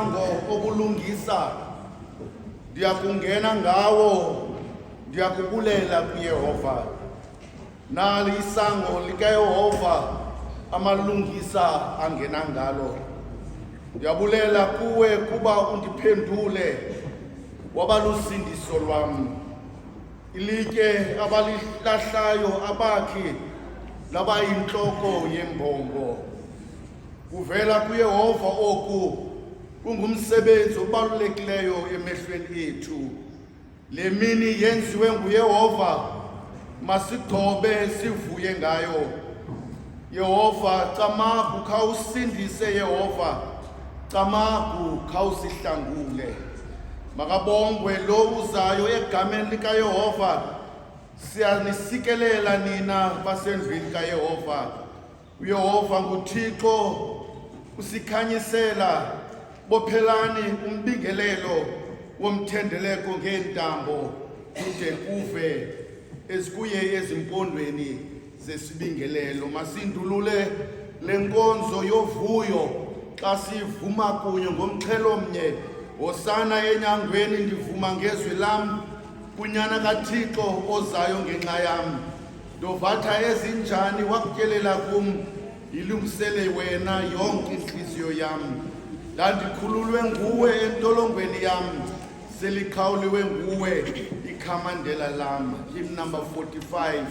isango obulungisa ndiyakungena ngawo, ndiyakubulela kuYehova. Nali isango likaYehova amalungisa angena ngalo. Ndiyabulela kuwe kuba undiphendule wabalusindiso lwam. Ilitye abalihlahlayo abakhi labayintloko yembongo. Kuvela kuYehova oku, kungumsebenzi obalulekileyo emehlweni ethu. Le mini yenziwe nguYehova, masigcobe sivuye ngayo. Yehova camagu khawusindise, Yehova camagu khawusihlangule. Makabongwe lo uzayo egameni likaYehova. Siyanisikelela nina basendlwini kaYehova. uYehova nguThixo usikhanyisela. Bophelani umbingelelo womthendeleko ngeentambo kude kuve ezikuye ezimpondweni zesibingelelo. Masindulule lenkonzo yovuyo xa sivuma kunye ngomxhelomnye. Hosana enyangweni, ndivuma ngezwi lam. Kunyana kaThixo ozayo ngenxa yam. Ndovatha ezinjani wakutyelela kum, yilungisele wena yonke intliziyo yam. Ndandikhululwe nguwe entolongweni yam, selikhawuliwe nguwe ikhamandela lam. Hymn number 45.